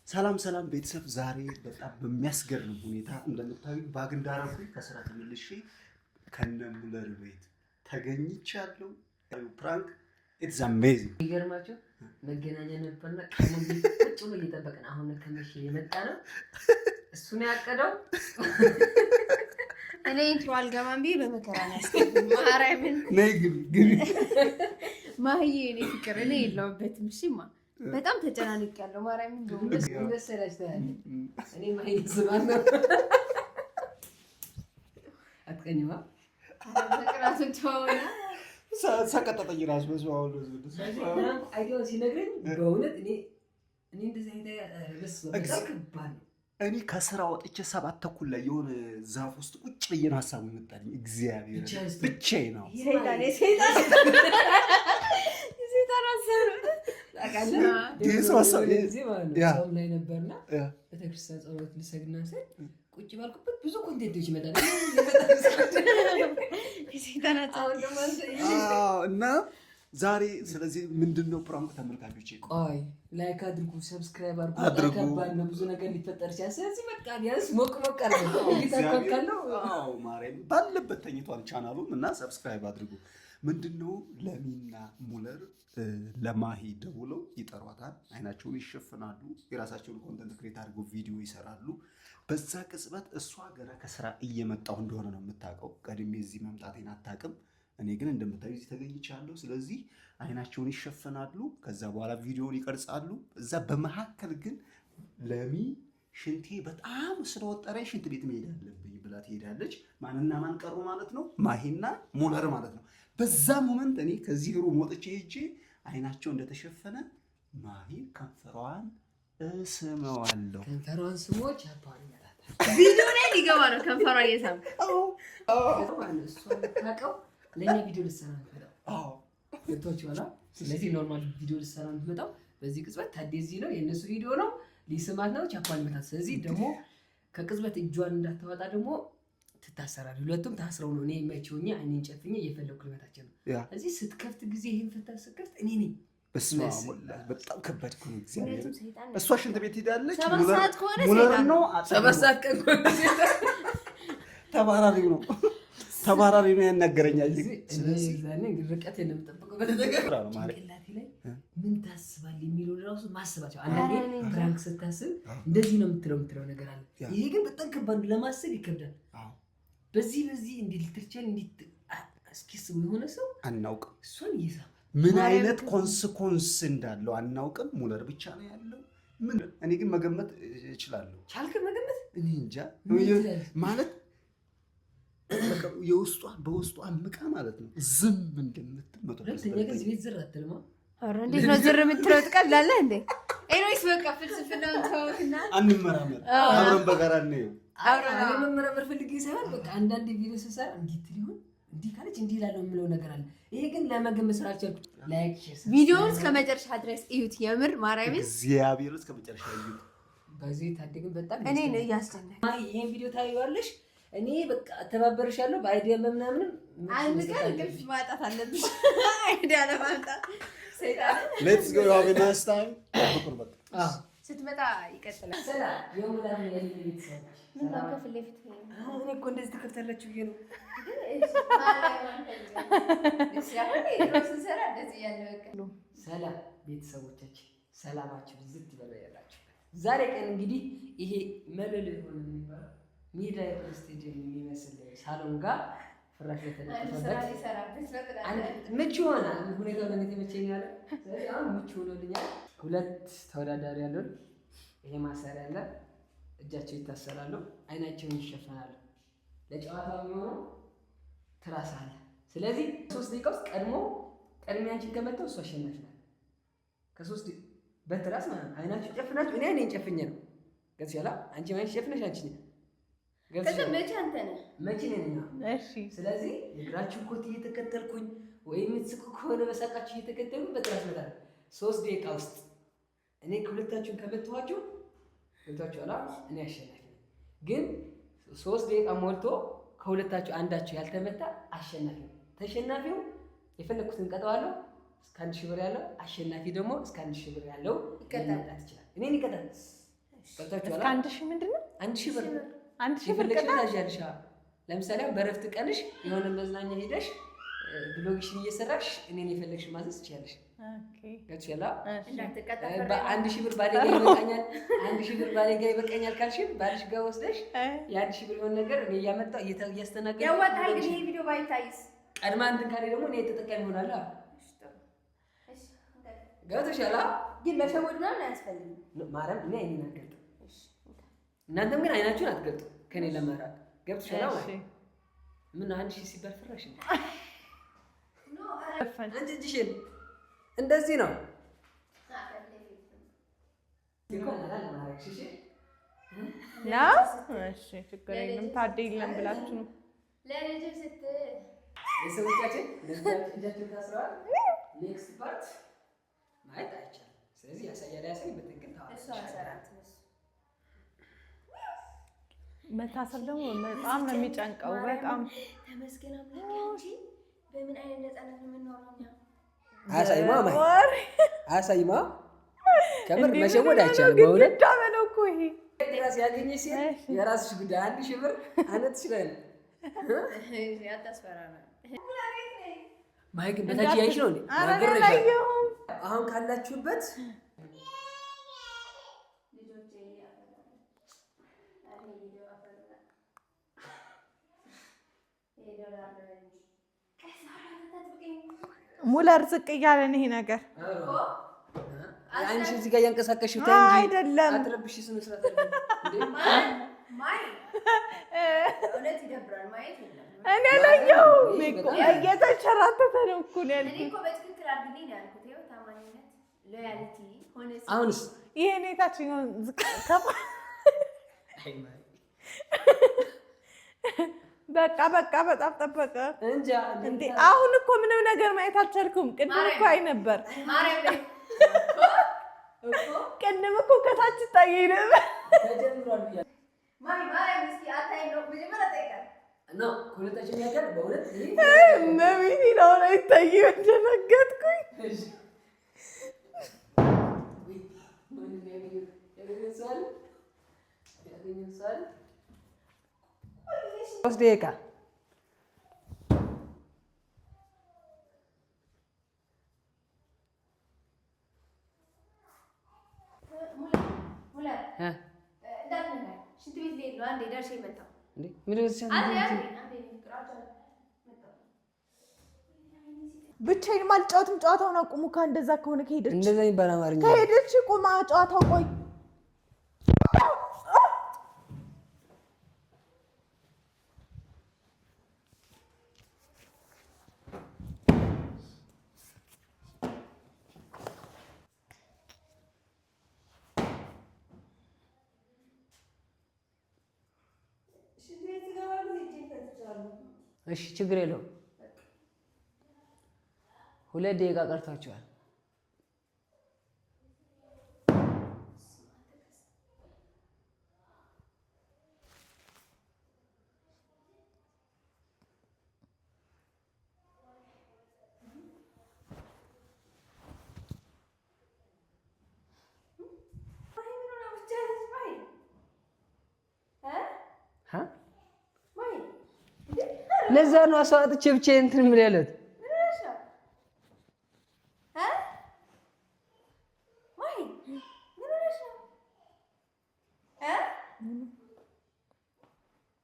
ሰላም ሰላም ቤተሰብ፣ ዛሬ በጣም በሚያስገርም ሁኔታ እንደምታዩ ባግ እንዳረኩኝ ከስራ ተመልሼ ከነ ሙለር ቤት ተገኝቻለሁ። ፕራንክ ኢትስ አሜዚንግ። ይገርማችሁ መገናኛ ነበርና ቀሙን ቁጭ ብሎ እየጠበቅን አሁን ከመሸ የመጣ ነው። እሱ ነው ያቀደው። እኔ ኢንትሮ አልገባም ብዬ በመከራ ነው ያስገባኝ። ማርያምን ነይ ግቢ ማህዬ፣ እኔ ፍቅር እኔ የለውበትም። እሺማ በጣም ተጨናንቄያለሁ። ማርያምን እንደሰለች ታያለሽ። እኔ ማህዬ ስማት ነው አትቀኝማ ፍቅራቱን ተወውና ሰቀጠጠኝ ራሱ በሰው አይዲያው ሲነግረኝ በእውነት እኔ እንደዚህ አይዲያ በጣም ከባድ ነው። እኔ ከስራ ወጥቼ 7 ተኩል ላይ የሆነ ዛፍ ውስጥ ቁጭ ብዬ ነው ሀሳቡ መጣልኝ። እግዚአብሔር ብቻዬን ነው። ሰይጣን ሰው ላይ ነበርና ቤተክርስቲያን ጸሎት ልሰግድና ስል ቁጭ ባልኩበት ብዙ ኮንቴንቶች ይመጣሉ እና ዛሬ ስለዚህ ምንድነው ፕራንክ ተመልካቾች፣ ቆይ ላይክ አድርጉ፣ ሰብስክራይብ አድርጉ። ከባድ ነው፣ ብዙ ነገር ሊፈጠር ይችላል። ስለዚህ በቃ ቢያንስ ሞቅ አድርጉ። ይታከካለው። አዎ ማርያም ባለበት ተኝቷል ቻናሉን እና ሰብስክራይብ አድርጉ። ምንድነው ለሚና ሙለር ለማሂ ደውለው ይጠሯታል። አይናቸውን ይሸፍናሉ። የራሳቸውን ኮንተንት ክሬት አድርገው ቪዲዮ ይሰራሉ። በዛ ቅጽበት እሷ ገና ከስራ እየመጣሁ እንደሆነ ነው የምታውቀው። ቀድሜ እዚህ መምጣቴን አታውቅም። እኔ ግን እንደምታዩ እዚህ ተገኝቻለሁ። ስለዚህ አይናቸውን ይሸፍናሉ። ከዛ በኋላ ቪዲዮውን ይቀርጻሉ። እዛ በመካከል ግን ለሚ ሽንቴ በጣም ስለወጠረ ሽንት ቤት መሄድ አለብኝ ብላ ትሄዳለች። ማንና ማን ቀሩ ማለት ነው? ማሂና ሙለር ማለት ነው። በዛ ሞመንት እኔ ከዚህ ሩም ወጥቼ ሄጄ አይናቸው እንደተሸፈነ ማሂ ከንፈሯን እስመዋለሁ። ከንፈሯን ስሞች አባሪያታ ቪዲዮ ላይ ሊገባ ነው። ከንፈሯ እየሳም እሷ ልታውቀው ለእኛ ቪዲዮ ልትሰራ ነው ገብቶች ሆና። ስለዚህ ኖርማል ቪዲዮ ልትሰራ የምትመጣው በዚህ ቅጽበት ታዴዚ ነው፣ የእነሱ ቪዲዮ ነው፣ ሊስማት ነው፣ ቻፓን መታት። ስለዚህ ደግሞ ከቅጽበት እጇን እንዳታወጣ ደግሞ ትታሰራለች። ሁለቱም ታስረው ነው። እኔ የማይችውኛ እኔን ጨፍኜ እየፈለኩ ልመታቸው ነው። ስለዚህ ስትከፍት ጊዜ ይሄን ፈታ ስትከፍት እኔ ነኝ። በጣም ከባድ እኮ ነው። እግዚአብሔር እሷ ሽንት ቤት ሄዳለች። ሙለር ነው 7 ሰዓት ቀን ተባራሪው ነው ያናገረኛል። ስለዚህ ዛኔ ርቀት የምጠብቀው ጭንቅላቴ ላይ ምን ታስባለህ የሚለው ራሱ ማሰባቸው። አንዳንዴ ፕራንክ ስታስብ እንደዚህ ነው የምትለው ነገር አለ። ይሄ ግን በጣም ከባድ ነው፣ ለማሰብ ይከብዳል። በዚህ እንዴት ልትርቻል እንዴት እስኪስቡ የሆነ ሰው አናውቅም። እሷን እየሳማ ምን አይነት ኮንስኮንስ እንዳለው አናውቅም። ሙለር ብቻ ነው ያለው። ምን እኔ ግን መገመት እችላለሁ። ቻልክ መገመት? እኔ እንጃ ማለት በውስጧ አምቃ ማለት ነው ዝም እንደምትል መቶ ቤት ዝር አትልማ። እንዴት ነው ዝር የምትለው? ትቀላለህ እንዴ? ኤኖይስ በቃ ፍልስፍናውን ተውትና አንመራመር፣ አብረን በጋራ ነው አብረን መመራመር ፈልጌ ሳይሆን በቃ አንዳንድ ቪዲዮ ስሰራ እንዴት ሊሆን እንዲህ ካለች እንዲህ እላለሁ የምለው ነገር አለ። ይሄ ግን ለመገመት ስራቸው ላይክ ቪዲዮውን እስከ መጨረሻ ድረስ እዩት። የምር ማርያምን እግዚአብሔር እስከ መጨረሻ እዩት። በዚህ ታደግን በጣም እኔ ነው ያስጨነቀኝ። ይሄን ቪዲዮ ታዩዋለሽ። እኔ በቃ ተባበረሻለሁ በአይዲያ በምናምንም አንድ ቀን እንቅልፍ ማጣት አለብሽ። አይዲያ ለማምጣት ሰይጣን ሌትስ ጎ ሃቭ ኤ ናይስ ታይም። ስትመጣ ይቀጥላል። ሰላም የሙላም የሌሊት ሰዎች ምን ከፍል ለፊት እኔ እኮ እንደዚህ ተከፍታላችሁ ብዬ ነው። ሰላም ቤተሰቦቻችን፣ ሰላማችሁ ዝት ይበላ ያላችሁ። ዛሬ ቀን እንግዲህ ይሄ መለል የሆነ የሚባለው ሜዳ ስቴዲየም የሚመስል ሳሎን ጋር ፍራሽ የተነጠፈበት ምቹ ሆነ ሁኔታው ለኔ ተመቸኝ ያለ። ስለዚህ አሁን ምቹ ሆኖልኛል። 2 ተወዳዳሪ ያሉን ይሄ ማሰሪያ አለ፣ እጃቸው ይታሰራሉ፣ አይናቸውን ይሸፈናሉ። ለጨዋታው የሚሆነው ትራስ አለ። ስለዚህ 3 ደቂቃ ውስጥ ቀድሜ አንቺን ከመታው እሱ አሸናፊ ናት። ከ3 በትራስ ማለት ነው። አይናችሁ ጨፍናችሁ እኔ አይኔን ጨፍኜ ነው ገዝያላ። አንቺ ማይን ጨፍነሽ አንቺ ነኝ መቼ አንተ ነህ መቼ ነኝ? እሺ። ስለዚህ የእግራችሁ ኮት እየተከተልኩኝ ወይም የምትስቁ ከሆነ በሳቃችሁ እየተከተልኩኝ በትራስ መታል 3 ደቂቃ ውስጥ እኔ ከሁለታችሁን ከመታኋችሁ ገብታችኋል። እኔ አሸናፊ ነኝ። ግን 3 ደቂቃ ሞልቶ ከሁለታችሁ አንዳችሁ ያልተመታ አሸናፊ ነው። ተሸናፊው የፈለኩትን ቀጠዋለሁ እስከ 1000 ብር ያለው፣ አሸናፊ ደግሞ እስከ 1000 ብር ያለው ይቀጣል ይችላል። እኔን ይቀጣል ገብታችኋል? 1000 ምንድን ነው? 1000 ብር 1000 ብር ታዣለሽ። ለምሳሌ በእረፍት ቀንሽ የሆነ መዝናኛ ሄደሽ ብሎግሽን እየሰራሽ እኔን የፈለግሽ ማዘዝ ትችያለሽ። ገብቶሻል? በ1000 ብር ባሌ ጋር ይበቃኛል፣ 1000 ብር ባሌ ጋር ይበቃኛል ካልሽም ባልሽ ጋር ወስደሽ የ1000 ብር የሆነ ነገር እኔ እያመጣሁ እያስተናገድኩ ያዋጣል። ግን ይሄ ቪዲዮ ባይታይስ ቀድማ እንትን ካለ ደግሞ እኔ ተጠቃሚ እሆናለሁ። ገብቶሻል? ግን መሸወድ ምናምን አያስፈልግም። ማርያም እኔ አይኔን አትገልጥም፣ እናንተም ግን አይናችሁን አትገልጡም ከኔ ለመራቅ። ገብቶሻል? ምን 1000 ሲባል ፈራሽ ነው? አንቺ እጅሽን እንደዚህ ነው እሺ፣ ችግር የለም። ታዲያ የለም ብላችሁ ነው ለልጅ ስትል የሰዎቻችን እጃችን ታስረዋል። ኔክስት ፓርት ማየት አይቻልም። ስለዚህ ያሳያል ያሳይ በትክክል መታሰብ ደግሞ በጣም ነው የሚጨንቀው። በጣም ተመስገን አምላክ እንጂ በምን አይነት ነፃነት ነው የምንኖረው እኛ? አሳይማ ከምር መሸወድ አይቻልም። በእውነት ዳመነው እኮ ይሄ ራስ ያገኘ ሲል የራስሽ ጉዳይ 1000 ብር አነት ይችላል። አታስፈራራ። ማይክ በታች ያይሽ ነው እንዴ? አሁን ካላችሁበት ሙለር ዝቅ እያለን ይሄ ነገር አንቺ እዚህ ጋር ያንቀሳቀሽው ታይ እንጂ አይደለም። አትረብሽ። ስነ ስርዓት እውነት ይደብራል ማየት የለም። እኔ ለየው እየተንሸራተተ ነው እኮ ነው ያልኩት። እኔ እኮ በትክክል አድርግልኝ ነው ያልኩት። ይኸው ታማኝነት ሎያሊቲ ሆነ። አሁንስ ይሄ ኔታችን ዝቅ ከፋ በቃ በጣም ጠበቀ እንጃ እንዴ። አሁን እኮ ምንም ነገር ማየት አልቻልኩም። ቅድም እኮ አይ ነበር። ቅድም እኮ ከታች ታየኝ ነበር። ተጀምሯል ብያ ማርያም እስኪ አታይ ነው መጀመሪያ ጠይቃል ነው ሁለታችን ያካል በእውነት ነብይ ነው አይታየም። ደነገጥኩኝ። ሶስት ደቂቃ ሽንት ቤት ልሄድ ነው። አንዴ ደርሼ መጣሁ። ብቻዬን አልጫወትም። ጨዋታውን አቁሙ። ከእንደዛ ከሆነ ከሄደች እንደዛ ይባል አማርኛ ከሄደች ቁማ ጨዋታው ቆይ እሺ ችግር የለውም። 2 ደቂቃ ቀርቷቸዋል። ለዛ ነው አሳጥቼ ብቻዬን እንትን ምን ያለት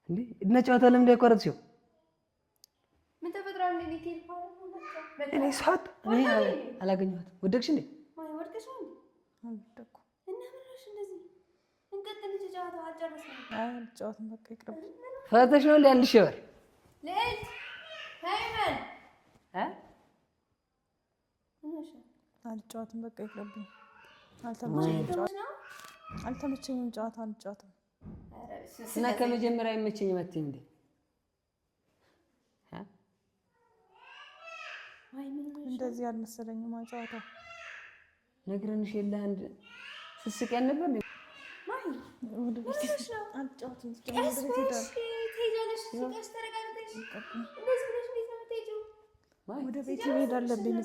እንዴ እና ጨዋታ ለምን እንዳይቋረጥሽው? ምን ተፈጥሯል? እኔ ሳት እኔ አላገኘኋትም። ወደቅሽ እንዴ? ማይ ወድቀሽ ነው አልወደኩም። እና ምን ሆነሽ እንደዚህ? እንቀጥል እንጂ ጨዋታው አልጨረስንም። ጨዋታውን በቃ ይቅርብ። ፈተሽ ነው እንዴ 1000 ብር ልዕልት ሃይመን አልጫወትም። በቃ ይቅርብኝ። አልተመቸኝም። ጨዋታ አልጫወትም እና ከመጀመሪያ አይመቸኝ መጥተኝ እንዴ? እንደዚህ አልመሰለኝም። ጨዋታው ነግረንሽ የለ አንድ ስስቅ ያልነበር ነው። አልጫወትም። ወደ ቤት መሄድ አለብኝ።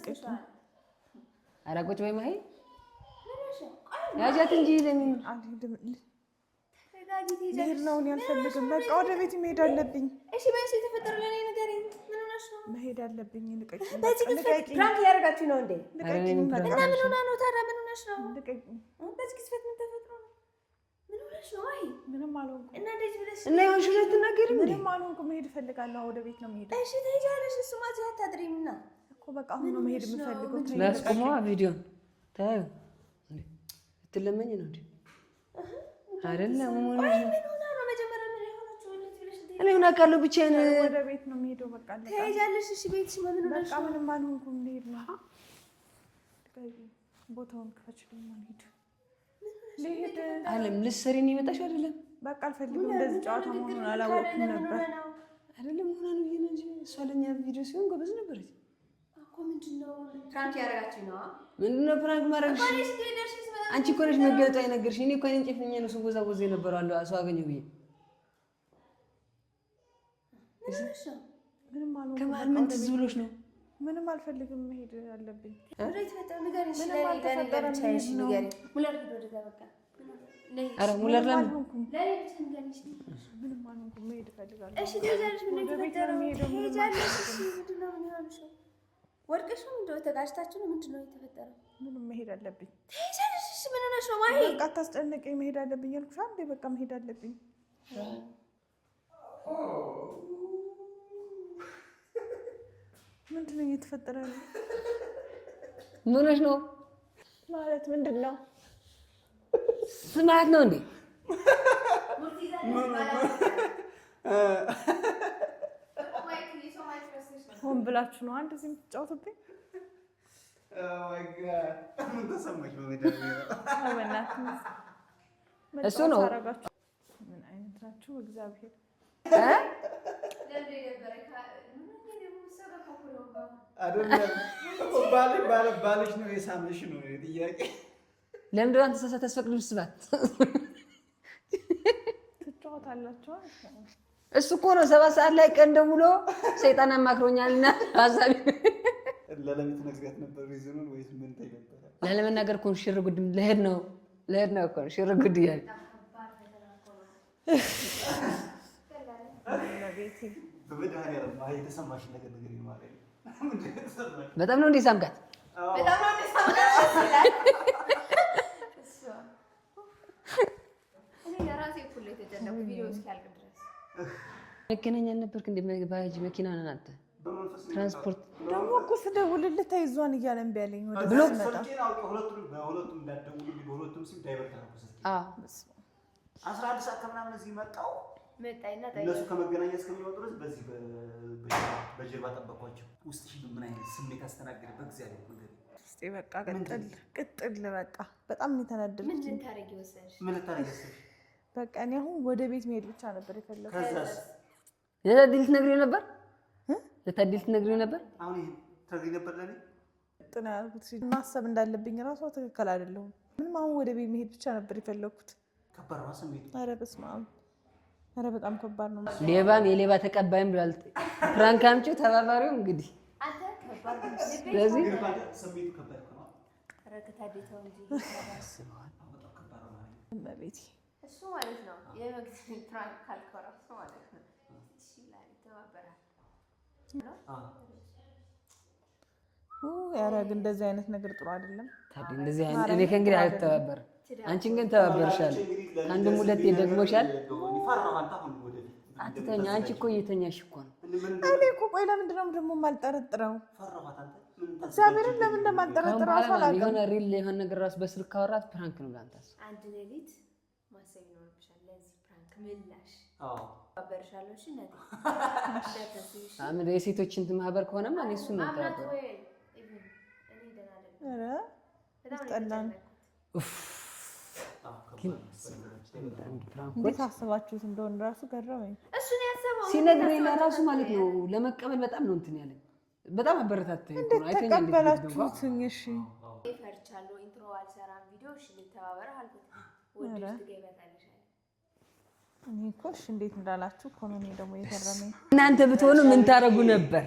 ኧረ ቁጭ በይ ማሂ። ያጃት እንጂ ለምን ልሄድ ነው። እኔ አልፈልግም። በቃ ወደ ቤት መሄድ አለብኝ። እሺ በእሱ የተፈጠረ ለኔ ነገር ምን ሆነሽ ነው? መሄድ አለብኝ። ልቀቂኝ። በዚህ ቅጽበት ፕራንክ እያደረጋችሁ ነው እንዴ? ልቀቂኝ። እና ምን ሆና ነው ታዲያ? ምን ሆነሽ ነው? ልቀቂኝ። በዚህ ቅጽበት ምን ተፈጥሮ ነው? ምን ሆነሽ ነው? አይ ምንም አልሆንኩም። እና እንደዚህ ብለሽ እና ይሆንሽ ልትናገሪ እንዴ? ምንም አልሆንኩም። መሄድ እፈልጋለሁ። ወደ ቤት ነው የምሄደው። እሺ ትሄጃለሽ። እሱማ እዚህ አታድሪምና እኮ በቃ አሁን ነው መሄድ የምፈልገው። ላስቆማ ቪዲዮ ታዩ ትለመኝ ነው እንዴ? አይደለም ምን ሆነ ነው? እኔ ምን አውቃለሁ ብቻዬን ወደ ቤት ነው የምሄደው። በቃ ትሄጃለሽ። እሺ ቤትሽ ምን ሆነሽ? በቃ ምንም አልሆንኩም። ልሄድ ነው። ቦታውን ክፈችልኝ። ልሄድ ልሄድ አለም ልትሰሪ ነው የመጣሽው አይደለም? በቃ አልፈልግም። እንደዚህ ጨዋታ መሆኑን አላወቅኩም ነበር። አይደለም ሆና ነው ይሄን እንጂ እሷ ለኛ ቪዲዮ ሲሆን ጎበዝ ነበረች እኮ። ምንድነው ፕራንክ ያደረጋችሁ ነው? ምንድነው ፕራንክ ማድረግሽ? አንቺ እኮ ነሽ መገለጫ የነገርሽ። እኔ እኮ አይኔን ጨፍኜ ነው ስወዛወዝ የነበረው አንዱ ሰው አገኘሁ ብዬ ምንም አልሆንኩም። ከመሀል ምን ትዝ ብሎሽ ነው? ምንም አልፈልግም። መሄድ አለብኝ። ኧረ ሙለር ለምን ምንም አልሆንኩም። መሄድ እፈልጋለሁ። ወድቀሽ ነው እንደው ተጋጭታችሁ ነው? ምንድን ነው የተፈጠረው? ምንም መሄድ አለብኝ። ትሄጃለሽ? እሺ ምን ሆነሽ ነው? ማሂ በቃ አታስጨንቀኝ። መሄድ አለብኝ አልኩሽ አንዴ። በቃ መሄድ አለብኝ። ምንድን ነው እየተፈጠረ ነው? ምን ሆነሽ ነው ማለት ምንድን ነው? ስማት ነው እንዴ? ሆን ብላችሁ ነው አንድ እዚህ የምትጫወቱብኝ? ምን ተሰማሽ? እሱ ነው። ምን አይነት ናችሁ? እግዚአብሔር አይደለም ባልሽ ነው የሳመሽ ነው ጥያቄ። ለምንድን ነው አንተ ተሳሳተ ተስፈቅዱ ስባት ትጫወታላችሁ? እሱ እኮ ነው 7 ሰዓት ላይ ቀን ደውሎ ሰይጣን አማክሮኛልና ሀሳቢ ለለሚት ነግሪያት ነበር ሪዝኑን ወይስ ምን ተይነበረ? ለለመናገር እኮ ሽር ጉድ ለሄድ ነው እኮ ሽር ጉድ እያለ በመድኃኒዓለም የተሰማሽ ነገር ማለት ነው። በጣም ነው እንደ ሳምጋት መገናኛ ነበርክ እንደ ባጃጅ መኪና ነን አንተ ትራንስፖርት ደግሞ እኮ ስደውልልህ ተይዟን እያለ እምቢ አለኝ። ወደ ብሎ በሁለቱም እንዳትደውሉ በሁለቱም ስም ዳይቨርት አደረኩ። 11 ሰዓት ከምናምን እዚህ መጣሁ። እነሱ ከመገናኛ እስከሚወጡ ድረስ በዚህ በጀርባ ጠበኳቸው። ውስጥሽ ምን አይነት ስሜት አስተናገደ? በእግዚአብሔር ነገር ውስጤ በቃ ቅጥል በቃ በጣም የተናደድኩት። ምን ልታረጊ ወሰንሽ? በቃ እኔ አሁን ወደ ቤት መሄድ ብቻ ነበር የፈለኩት። ከዛስ ለታዲል ትነግሪው ነበር? ለታዲል ትነግሪው ነበር? አሁን ይሄ ትነግሪው ነበር ለኔ ጥና ያልኩት ማሰብ እንዳለብኝ ራሷ ትክክል አይደለሁም። ምንም አሁን ወደ ቤት መሄድ ብቻ ነበር የፈለኩት። ከባድ ነው ስሜቱ። ኧረ በስመ አብ! ኧረ በጣም ከባድ ነው። ሌባም የሌባ ተቀባይም ብሏል። ፍራንክ አምጪው ተባባሪው እንግዲህ አንተ ከባድ ነው። ስለዚህ ስሜቱ ከባድ ነው። ረከታዴታው እንጂ በቤት እሱ ማለት ነው የመግዛት ፍራንክ ካልከራሱ ማለት ነው። እሺ ላይ ተባበራል። ያረግ እንደዚህ አይነት ነገር ጥሩ አይደለም። ታዲያ እንደዚህ አይነት እኔ ከእንግዲህ አልተባበርም። አንቺን ግን ተባበርሻለሁ። አንድም ሁለቴ ደግሞሻል። አትተኛ። አንቺ እኮ እየተኛሽ እኮ ነው። እኔ እኮ ቆይ ለምንድን ነው ደግሞ የማልጠረጥረው? እግዚአብሔርን ለምን እንደማልጠረጥረው አላውቅም። የሆነ ሪል የሆነ ነገር ራሱ በስልክ ካወራት ፕራንክ ነው ላንተስ። አንድ ሌሊት ማሰብ ይኖርብሻል ለዚህ ፕራንክ ምላሽ። ተባበርሻለሁ። እሺ ነጥ አሁን የሴቶች እንትን ማህበር ከሆነማ እኔ እሱን ነው ተባበረ። ኧረ ይስጠላል። እንዴት አስባችሁት እንደሆነ ራሱ ገረመኝ። እሱን ያሰበው ሲነግረኝ ለራሱ ማለት ነው ለመቀበል በጣም ነው እንትን ያለኝ። በጣም አበረታታኝ ነው። አይተኛ ተቀበላችሁት? እሺ ፈርቻለሁ። ኢንትሮ አልሰራም ቪዲዮ። እሺ ልተባበረ አልኩት። ወደሽ ትገበታለሽ አለ። እኔ እኮ እሺ እንዴት እንዳላችሁ እኮ ነው እኔ ደግሞ የገረመኝ። እናንተ ብትሆኑ ምን ታረጉ ነበር?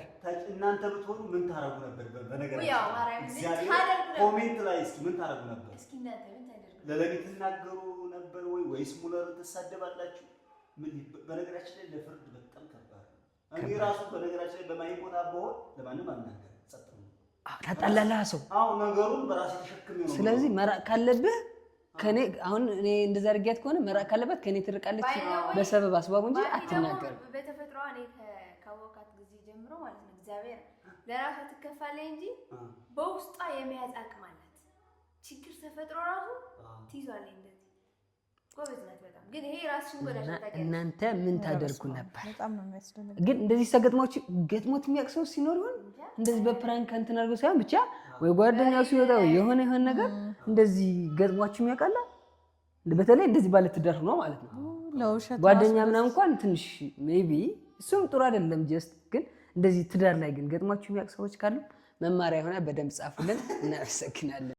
እናንተ ብትሆኑ ምን ታረጉ ነበር? በነገራችን ያው ማርያም ኮሜንት ላይ እስኪ ምን ታረጉ ነበር? እስኪ እናንተ ምን ታደርጉ? ለለሚ ትናገሩ ነበር ወይስ ሙለርን ትሳደባላችሁ? ምን በነገራችን ላይ ለፍርድ በጣም ከባድ ነው። እኔ ራሱ በነገራችን ላይ በማይ ቦታ በሆን ለማንም አልናገርም፣ ጸጥ ነው። ታጣላላ ሰው ነገሩን በራሴ ተሸክሜ ነው። ስለዚህ መራቅ ካለብህ ከኔ አሁን እኔ እንደዛ አድርጊያት ከሆነ መራቅ ካለበት ከኔ ትርቃለች በሰበብ አስባቡ እንጂ አትናገርም። በተፈጥሮ እኔ ካወቃት ጊዜ ጀምሮ ማለት ነው እግዚአብሔር ለራሷ ትከፋለች እንጂ በውስጧ የመያዝ አቅም አላት። ችግር ተፈጥሮ ራሱ ትይዟለች። እንደዚህ ጎበዝ ናት በጣም። ግን ይሄ ራስሽን ጎዳሽ ታውቂያለሽ። እናንተ ምን ታደርጉ ነበር? በጣም ነው የሚያስደንቅ። ግን እንደዚህ ገጥሞት የሚያውቅ ሰው ሲኖር ይሆን እንደዚህ በፕራንክ እንትን አድርጎ ሳይሆን ብቻ ወይ ጓደኛው ሲወጣ የሆነ ነገር እንደዚህ ገጥሟችሁ የሚያውቃል? በተለይ እንደዚህ ባለ ትዳር ነው ማለት ነው። ጓደኛ ምናምን እንኳን ትንሽ ሜቢ እሱም ጥሩ አይደለም ጀስት። ግን እንደዚህ ትዳር ላይ ግን ገጥሟችሁ የሚያውቅ ሰዎች ካሉ መማሪያ የሆነ በደንብ ጻፉልን። እናመሰግናለን።